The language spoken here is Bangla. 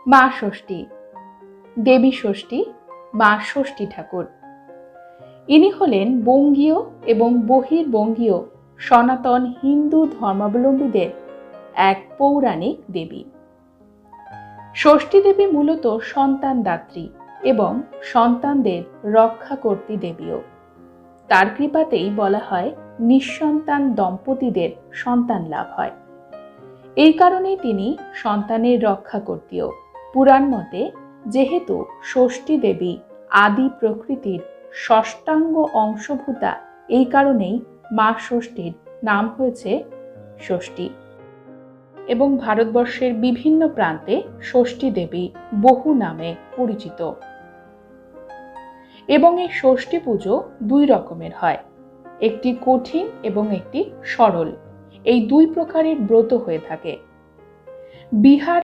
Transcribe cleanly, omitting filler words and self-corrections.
মা ষষ্ঠী, দেবী ষষ্ঠী, মা ষষ্ঠী ঠাকুর। ইনি হলেন বঙ্গীয় এবং বহির্বঙ্গীয় সনাতন হিন্দু ধর্মাবলম্বীদের এক পৌরাণিক দেবী। ষষ্ঠী দেবী মূলত সন্তানদাত্রী এবং সন্তানদের রক্ষাকর্ত্রী দেবীও। তার কৃপাতেই বলা হয় নিঃসন্তান দম্পতিদের সন্তান লাভ হয়। এই কারণেই তিনি সন্তানের রক্ষাকর্ত্রীও। পুরাণ মতে যেহেতু ষষ্ঠী দেবী আদি প্রকৃতির ষষ্ঠাঙ্গ অংশভূতা, এই কারণেই মা ষষ্ঠীর নাম হয়েছে ষষ্ঠী। এবং ভারতবর্ষের বিভিন্ন প্রান্তে ষষ্ঠী দেবী বহু নামে পরিচিত। এবং এই ষষ্ঠী পুজো দুই রকমের হয়, একটি কঠিন এবং একটি সরল। এই দুই প্রকারের ব্রত হয়ে থাকে। বিহার